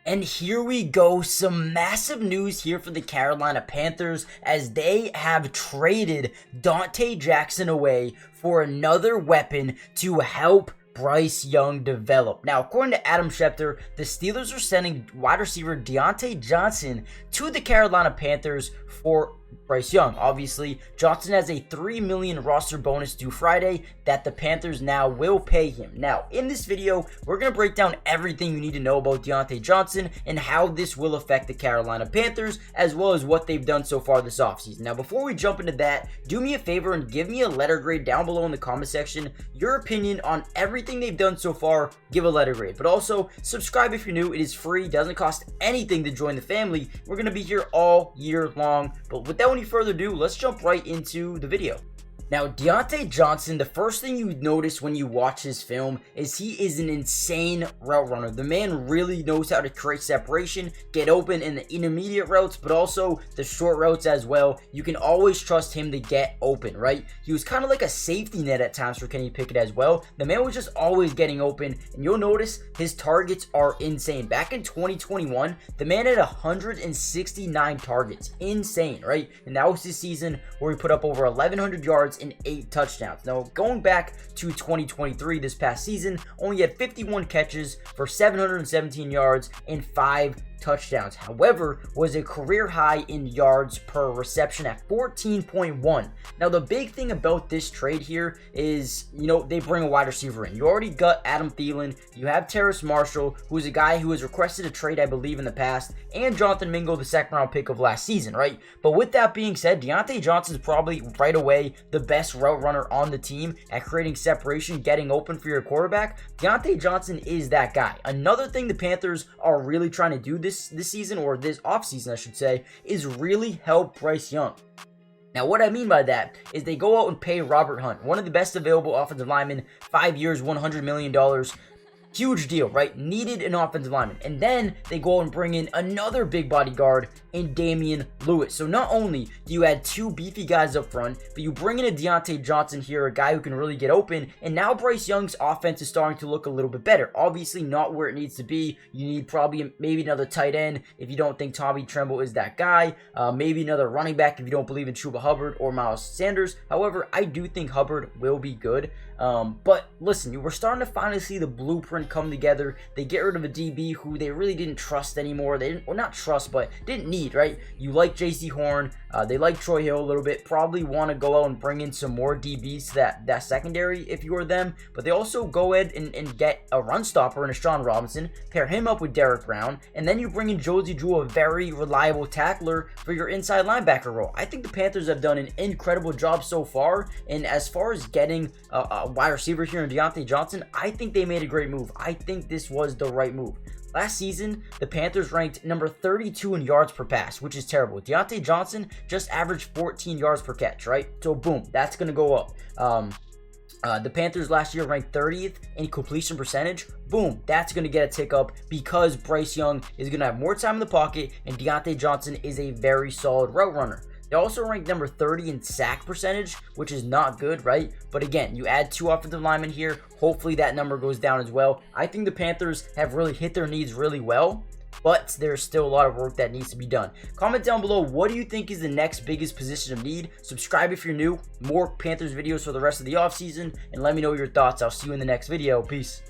And here we go, some massive news here for the Carolina Panthers as they have traded Diontae Jackson away for another weapon to help Bryce Young develop. Now, according to Adam Schefter, the Steelers are sending wide receiver Diontae Johnson to the Carolina Panthers for Bryce Young. Obviously, Johnson has a $3 million roster bonus due Friday that the Panthers now will pay him. Now, in this video, we're going to break down everything you need to know about Diontae Johnson and how this will affect the Carolina Panthers, as well as what they've done so far this offseason. Now, before we jump into that, do me a favor and give me a letter grade down below in the comment section. Your opinion on everything they've done so far, give a letter grade. But also, subscribe if you're new. It is free, doesn't cost anything to join the family. We're going to be here all year long. But without any further ado, let's jump right into the video. Now, Diontae Johnson, the first thing you notice when you watch his film is he is an insane route runner. The man really knows how to create separation, get open in the intermediate routes, but also the short routes as well. You can always trust him to get open, right? He was kind of like a safety net at times for Kenny Pickett as well. The man was just always getting open, and you'll notice his targets are insane. Back in 2021, the man had 169 targets. Insane, right? And that was his season where he put up over 1,100 yards and 8 touchdowns. Now, going back to 2023, this past season, only had 51 catches for 717 yards and 5 touchdowns. However, was a career high in yards per reception at 14.1. Now, the big thing about this trade here is, they bring a wide receiver in. You already got Adam Thielen. You have Terrace Marshall, who's a guy who has requested a trade, I believe, in the past, and Jonathan Mingo, the second-round pick of last season, right? But with that being said, Diontae Johnson is probably right away the best route runner on the team at creating separation, getting open for your quarterback. Diontae Johnson is that guy. Another thing the Panthers are really trying to do this season, or this offseason, I should say, is really help Bryce Young. Now, what I mean by that is they go out and pay Robert Hunt, one of the best available offensive linemen, 5 years, $100 million. Huge deal, right? Needed an offensive lineman. And then they go and bring in another big body guard in Damian Lewis. So not only do you add 2 beefy guys up front, but you bring in a Diontae Johnson here, a guy who can really get open. And now Bryce Young's offense is starting to look a little bit better. Obviously not where it needs to be. You need probably maybe another tight end if you don't think Tommy Tremble is that guy. Maybe another running back if you don't believe in Chuba Hubbard or Miles Sanders. However, I do think Hubbard will be good. But listen, we're starting to finally see the blueprint come together. They get rid of a DB who they really didn't trust anymore. They didn't, well, not trust, but didn't need, right? You like J.C. Horn. They like Troy Hill a little bit. Probably want to go out and bring in some more DBs to that secondary if you were them. But they also go ahead and get a run stopper in a Sean Robinson, pair him up with Derek Brown, and then you bring in Josie Jewell, a very reliable tackler for your inside linebacker role. I think the Panthers have done an incredible job so far. And as far as getting a wide receiver here in Diontae Johnson, I think they made a great move. I think this was the right move. Last season, the Panthers ranked number 32 in yards per pass, which is terrible. Diontae Johnson just averaged 14 yards per catch, right? So boom, that's going to go up. The Panthers last year ranked 30th in completion percentage. Boom, that's going to get a tick up because Bryce Young is going to have more time in the pocket and Diontae Johnson is a very solid route runner. They also ranked number 30 in sack percentage, which is not good, right? But again, you add 2 offensive linemen here. Hopefully that number goes down as well. I think the Panthers have really hit their needs really well, but there's still a lot of work that needs to be done. Comment down below, what do you think is the next biggest position of need? Subscribe if you're new. More Panthers videos for the rest of the offseason, and let me know your thoughts. I'll see you in the next video. Peace.